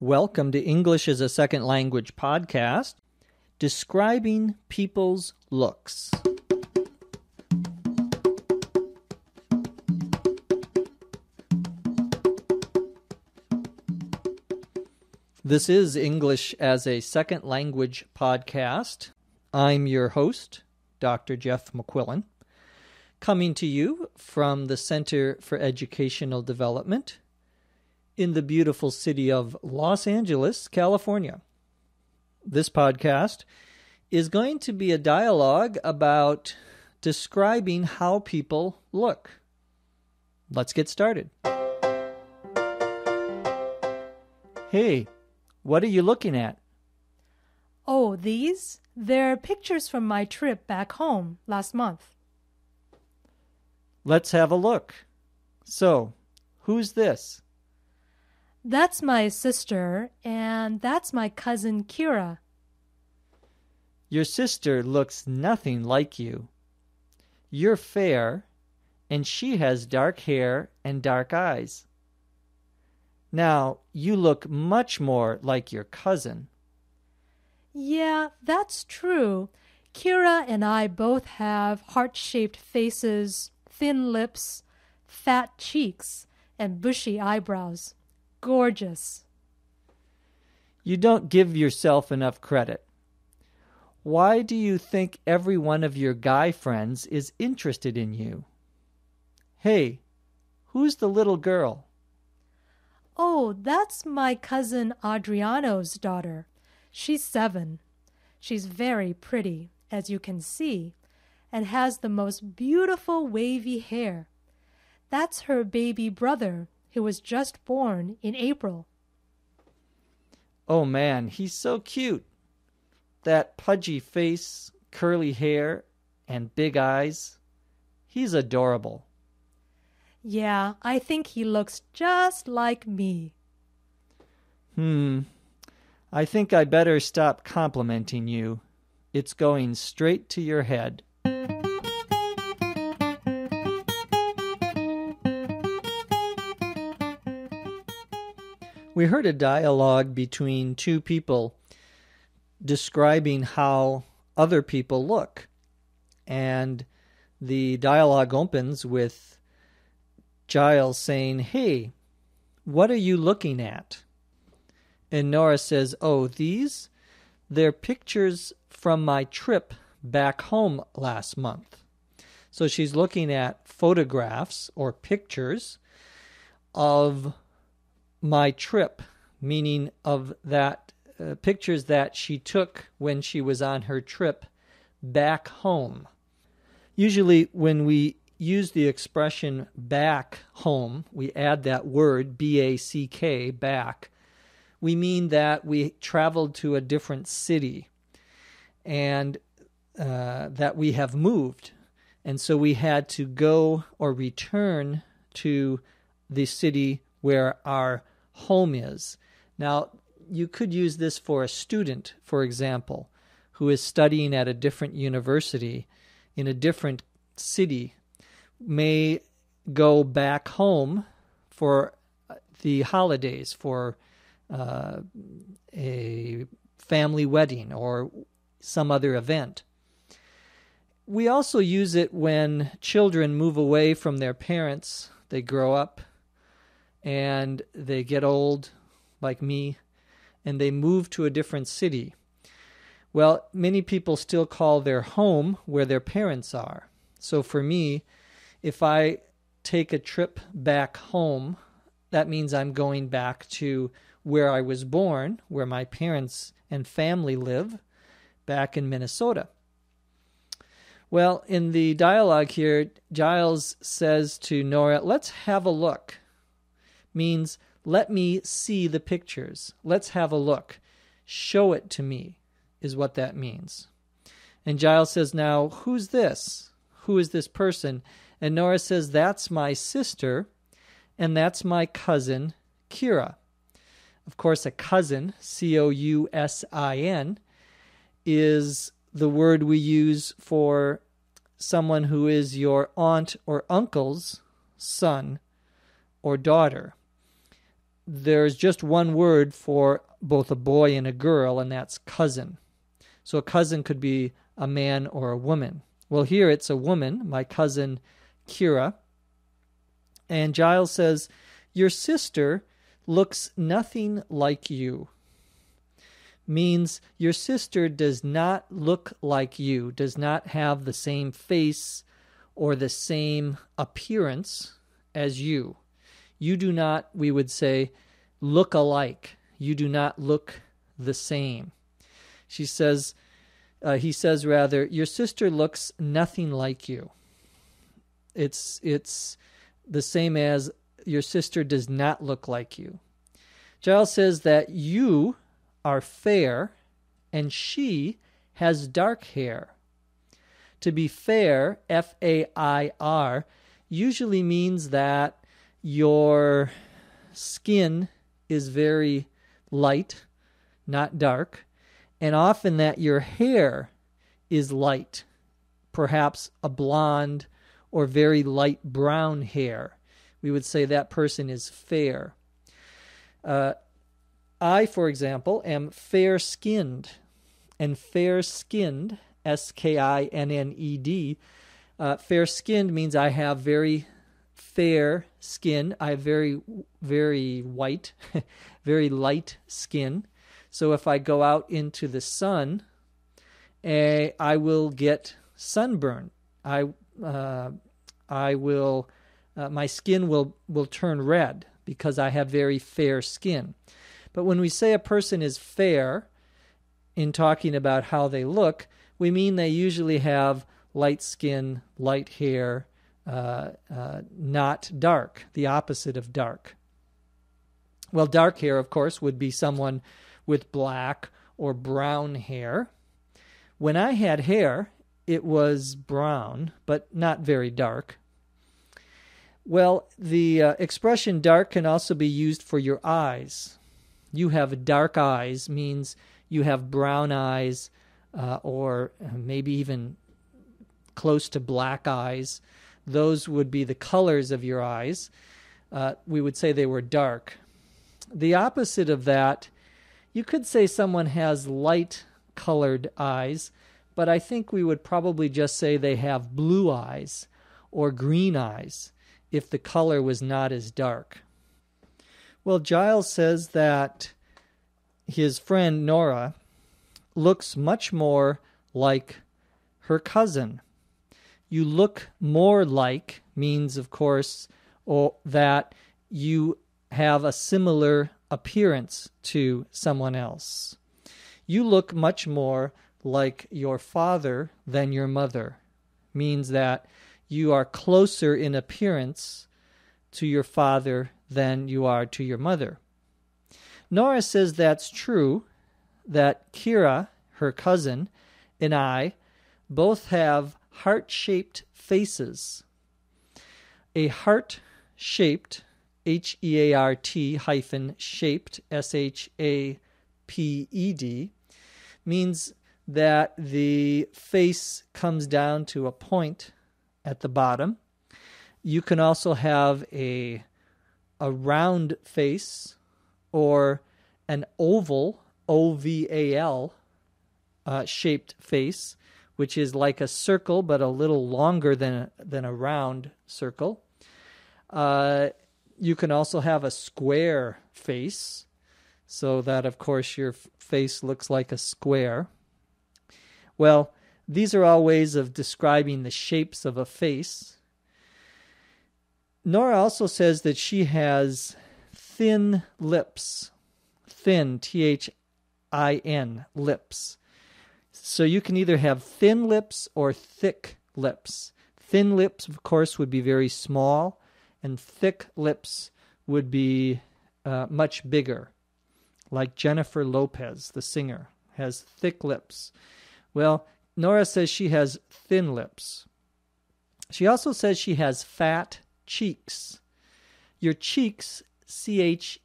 Welcome to English as a Second Language podcast, describing people's looks. This is English as a Second Language podcast. I'm your host, Dr. Jeff McQuillan, coming to you from the Center for Educational Development in the beautiful city of Los Angeles, California. This podcast is going to be a dialogue about describing how people look. Let's get started. Hey, what are you looking at? Oh, these? They're pictures from my trip back home last month. Let's have a look. So, who's this? That's my sister, and that's my cousin Kira. Your sister looks nothing like you. You're fair, and she has dark hair and dark eyes. Now, you look much more like your cousin. Yeah, that's true. Kira and I both have heart-shaped faces, thin lips, fat cheeks, and bushy eyebrows. Gorgeous. You don't give yourself enough credit. Why do you think every one of your guy friends is interested in you? Hey, who's the little girl? Oh, that's my cousin Adriano's daughter. She's 7. She's very pretty, as you can see, and has the most beautiful wavy hair. That's her baby brother, who was just born in April. Oh man, he's so cute. That pudgy face, curly hair, and big eyes. He's adorable. Yeah, I think he looks just like me. I think I better stop complimenting you. It's going straight to your head. We heard a dialogue between two people describing how other people look. And the dialogue opens with Giles saying, "Hey, what are you looking at?" And Nora says, "Oh, these? They're pictures from my trip back home last month." So she's looking at photographs or pictures of my trip, meaning of that pictures that she took when she was on her trip back home. Usually when we use the expression back home, we add that word, B-A-C-K, back. We mean that we traveled to a different city and that we have moved. And so we had to go or return to the city where our home is. Now, you could use this for a student, for example, who is studying at a different university in a different city, may go back home for the holidays, for a family wedding or some other event. We also use it when children move away from their parents. They grow up and they get old, like me, and they move to a different city. Well, many people still call their home where their parents are. So for me, if I take a trip back home, that means I'm going back to where I was born, where my parents and family live, back in Minnesota. Well, in the dialogue here, Giles says to Nora, "Let's have a look." Means, let me see the pictures. Let's have a look. Show it to me, is what that means. And Giles says, "Now, who's this? Who is this person?" And Nora says, "That's my sister, and that's my cousin, Kira." Of course, a cousin, C-O-U-S-I-N, is the word we use for someone who is your aunt or uncle's son or daughter. there's just one word for both a boy and a girl, and that's cousin. So a cousin could be a man or a woman. Well, here it's a woman, my cousin Kira. And Giles says, your sister looks nothing like you. Means your sister does not look like you, does not have the same face or the same appearance as you. You do not, we would say, look alike. You do not look the same. He says rather, your sister looks nothing like you. It's the same as your sister does not look like you. Giles says that you are fair and she has dark hair. To be fair, F-A-I-R, usually means that your skin is very light, not dark, and often that your hair is light, perhaps a blonde or very light brown hair. We would say that person is fair. I, for example, am fair-skinned, and fair-skinned, S-K-I-N-N-E-D, fair-skinned means I have very fair skin. I have very, very white, very light skin. So if I go out into the sun, I will get sunburn. My skin will turn red because I have very fair skin. But when we say a person is fair, in talking about how they look, we mean they usually have light skin, light hair, not dark, the opposite of dark. Well, dark hair, of course, would be someone with black or brown hair. When I had hair, it was brown, but not very dark. Well, the expression dark can also be used for your eyes. You have dark eyes means you have brown eyes or maybe even close to black eyes. Those would be the colors of your eyes. We would say they were dark. The opposite of that, you could say someone has light-colored eyes, but I think we would probably just say they have blue eyes or green eyes if the color was not as dark. Well, Giles says that his friend Nora looks much more like her cousin. You look more like means, of course, that you have a similar appearance to someone else. You look much more like your father than your mother. Means that you are closer in appearance to your father than you are to your mother. Nora says that's true, that Kira, her cousin, and I both have heart-shaped faces. A heart-shaped, H-E-A-R-T hyphen shaped, S-H-A-P-E-D, means that the face comes down to a point at the bottom. You can also have a round face or an oval, O-V-A-L, shaped face, which is like a circle but a little longer than a round circle. You can also have a square face, so that, of course, your face looks like a square. Well, these are all ways of describing the shapes of a face. Nora also says that she has thin lips. Thin, T-H-I-N, lips. So you can either have thin lips or thick lips. Thin lips, of course, would be very small, and thick lips would be much bigger. Like Jennifer Lopez, the singer, has thick lips. Well, Nora says she has thin lips. She also says she has fat cheeks. Your cheeks, C-H-E-E-K-S,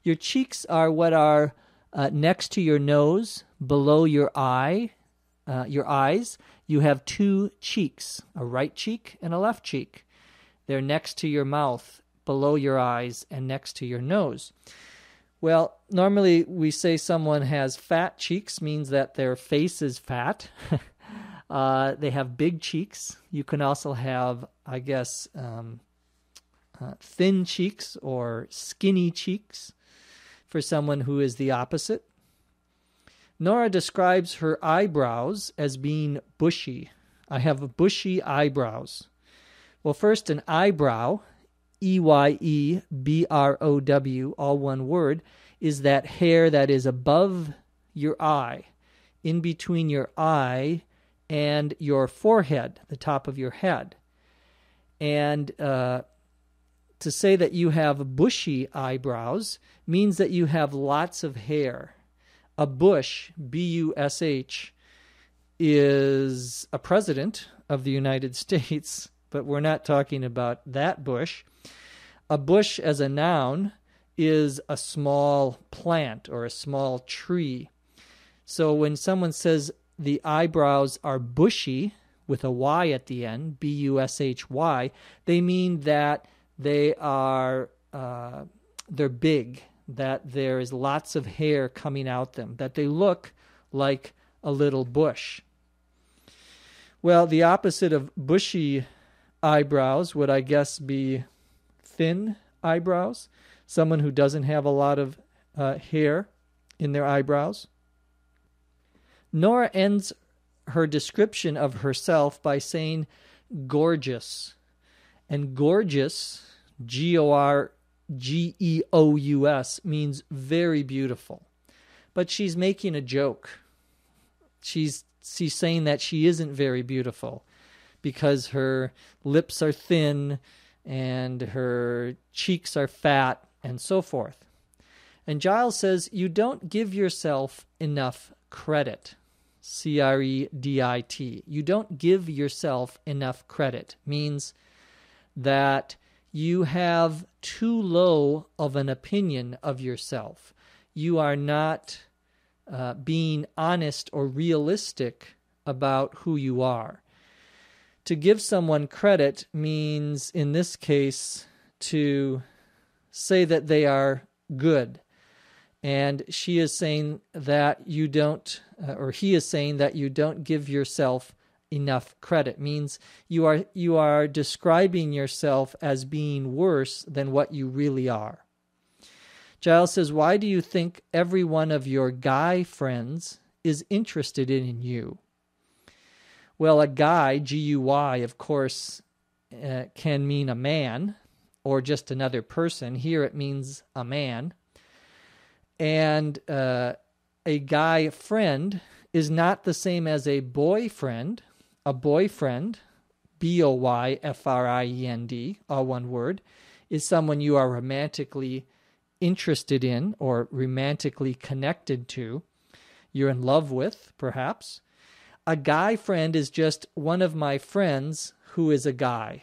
your cheeks are what are next to your nose, below your eyes. You have two cheeks, a right cheek and a left cheek. They're next to your mouth, below your eyes and next to your nose. Well, normally we say someone has fat cheeks, means that their face is fat. They have big cheeks. You can also have, I guess, thin cheeks or skinny cheeks for someone who is the opposite. Nora describes her eyebrows as being bushy. I have bushy eyebrows. Well, first, an eyebrow, E-Y-E-B-R-O-W, all one word, is that hair that is above your eye, in between your eye and your forehead, the top of your head. And to say that you have bushy eyebrows means that you have lots of hair. A bush, B-U-S-H, is a president of the United States, but we're not talking about that bush. A bush as a noun is a small plant or a small tree. So when someone says the eyebrows are bushy with a Y at the end, B-U-S-H-Y, they mean that they're big, that there is lots of hair coming out them, that they look like a little bush. Well, the opposite of bushy eyebrows would, I guess, be thin eyebrows, someone who doesn't have a lot of hair in their eyebrows. Nora ends her description of herself by saying gorgeous. And gorgeous, G-O-R-G-E-O-U-S, means very beautiful. But she's making a joke. She's saying that she isn't very beautiful because her lips are thin and her cheeks are fat and so forth. And Giles says, you don't give yourself enough credit. C-R-E-D-I-T. You don't give yourself enough credit. Means that you have too low of an opinion of yourself. You are not being honest or realistic about who you are. To give someone credit means, in this case, to say that they are good. And she is saying that you don't, or he is saying that you don't give yourself enough credit. Means you are describing yourself as being worse than what you really are. Giles says, why do you think every one of your guy friends is interested in you? Well, a guy, G-U-Y, of course, can mean a man or just another person. Here it means a man. And a guy friend is not the same as a boyfriend. A boyfriend, B-O-Y-F-R-I-E-N-D, all one word, is someone you are romantically interested in or romantically connected to. You're in love with, perhaps. A guy friend is just one of my friends who is a guy.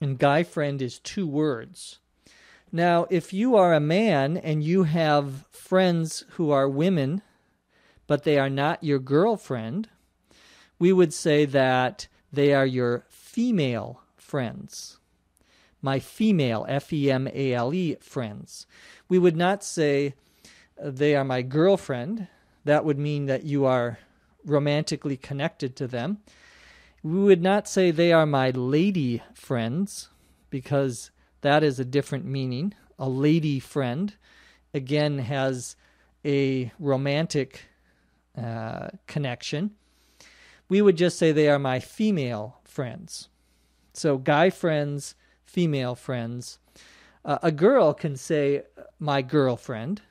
And guy friend is two words. Now, if you are a man and you have friends who are women, but they are not your girlfriend, we would say that they are your female friends. My female, F-E-M-A-L-E, friends. We would not say they are my girlfriend. That would mean that you are romantically connected to them. We would not say they are my lady friends, because that is a different meaning. A lady friend, again, has a romantic connection. We would just say they are my female friends. So guy friends, female friends. A girl can say my girlfriend.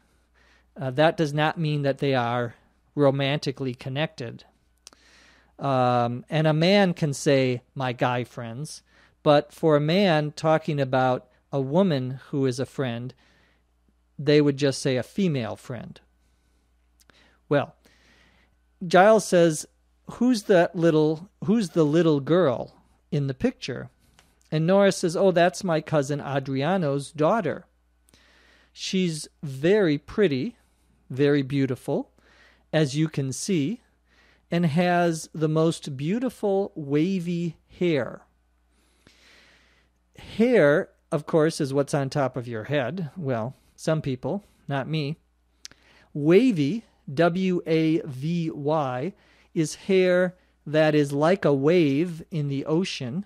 That does not mean that they are romantically connected. And a man can say my guy friends. But for a man talking about a woman who is a friend, they would just say a female friend. Well, Giles says, who's the little girl in the picture? And Nora says, oh, that's my cousin Adriano's daughter. She's very pretty, very beautiful, as you can see, and has the most beautiful wavy hair. Hair, of course, is what's on top of your head. Well, some people, not me. Wavy, W-A-V-Y, is hair that is like a wave in the ocean.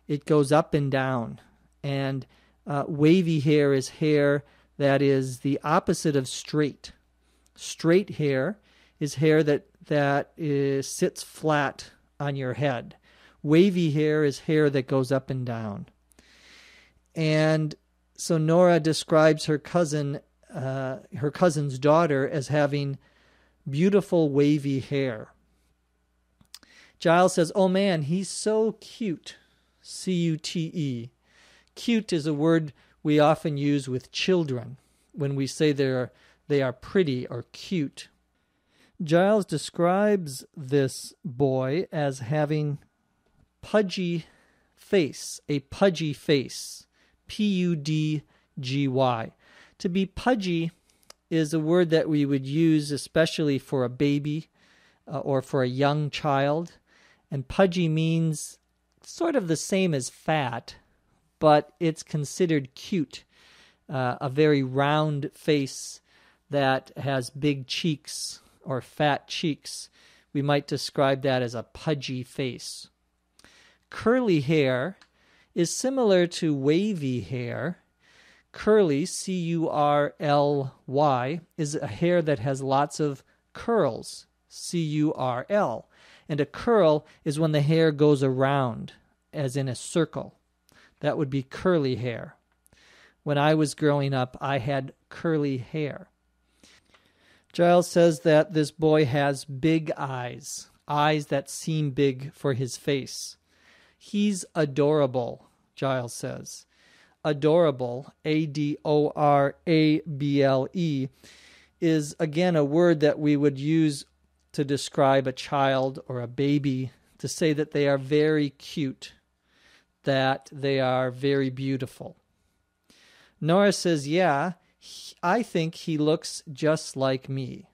It goes up and down. And wavy hair is hair that is the opposite of straight. Straight hair is hair that sits flat on your head. Wavy hair is hair that goes up and down. And so Nora describes her cousin's daughter as having beautiful wavy hair. Giles says, "Oh man, he's so cute." C-U-T-E. Cute is a word we often use with children when we say they are pretty or cute. Giles describes this boy as having pudgy face, a pudgy face, P-U-D-G-Y. To be pudgy is a word that we would use especially for a baby or for a young child. And pudgy means sort of the same as fat, but it's considered cute. A very round face that has big cheeks or fat cheeks. We might describe that as a pudgy face. Curly hair is similar to wavy hair. Curly, C-U-R-L-Y, is a hair that has lots of curls, C-U-R-L. And a curl is when the hair goes around, as in a circle. That would be curly hair. When I was growing up, I had curly hair. Giles says that this boy has big eyes, eyes that seem big for his face. He's adorable, Giles says. Adorable, A-D-O-R-A-B-L-E, is again a word that we would use to describe a child or a baby, to say that they are very cute, that they are very beautiful. Nora says, "Yeah, I think he looks just like me,"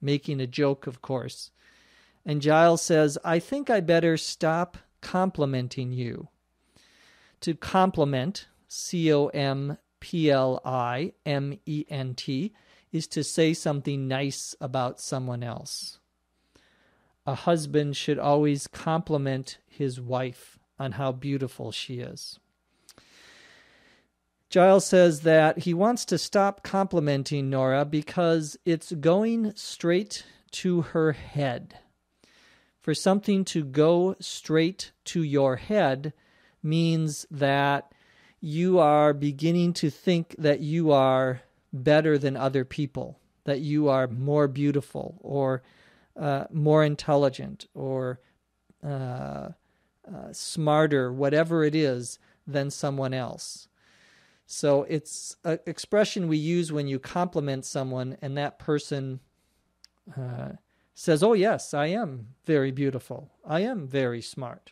making a joke, of course. And Giles says, "I think I better stop complimenting you." To compliment, C-O-M-P-L-I-M-E-N-T, is to say something nice about someone else. A husband should always compliment his wife on how beautiful she is. Giles says that he wants to stop complimenting Nora because it's going straight to her head. For something to go straight to your head means that you are beginning to think that you are better than other people, that you are more beautiful or more intelligent or smarter, whatever it is, than someone else. So it's an expression we use when you compliment someone and that person says, "Oh yes, I am very beautiful. I am very smart."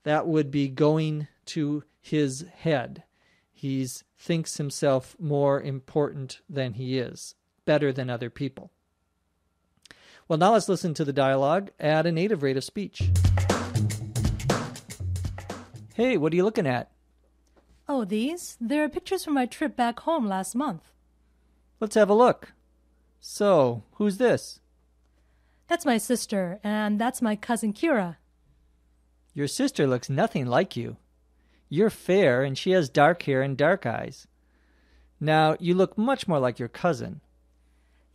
That would be going to his head. He thinks himself more important than he is, better than other people. Well, now let's listen to the dialogue at a native rate of speech. Hey, what are you looking at? Oh, these? They're pictures from my trip back home last month. Let's have a look. So, who's this? That's my sister, and that's my cousin Kira. Your sister looks nothing like you. You're fair, and she has dark hair and dark eyes. Now, you look much more like your cousin.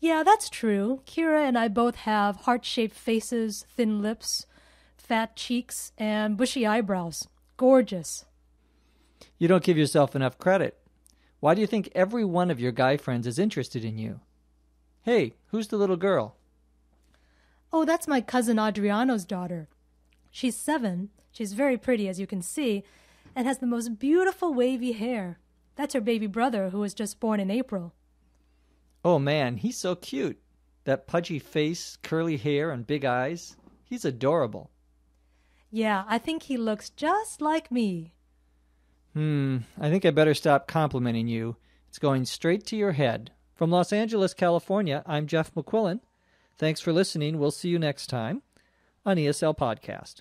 Yeah, that's true. Kira and I both have heart-shaped faces, thin lips, fat cheeks, and bushy eyebrows. Gorgeous. You don't give yourself enough credit. Why do you think every one of your guy friends is interested in you? Hey, who's the little girl? Oh, that's my cousin Adriano's daughter. She's 7. She's very pretty, as you can see, and has the most beautiful wavy hair. That's her baby brother, who was just born in April. Oh man, he's so cute. That pudgy face, curly hair, and big eyes. He's adorable. Yeah, I think he looks just like me. I think I better stop complimenting you. It's going straight to your head. From Los Angeles, California, I'm Jeff McQuillan. Thanks for listening. We'll see you next time on ESL Podcast.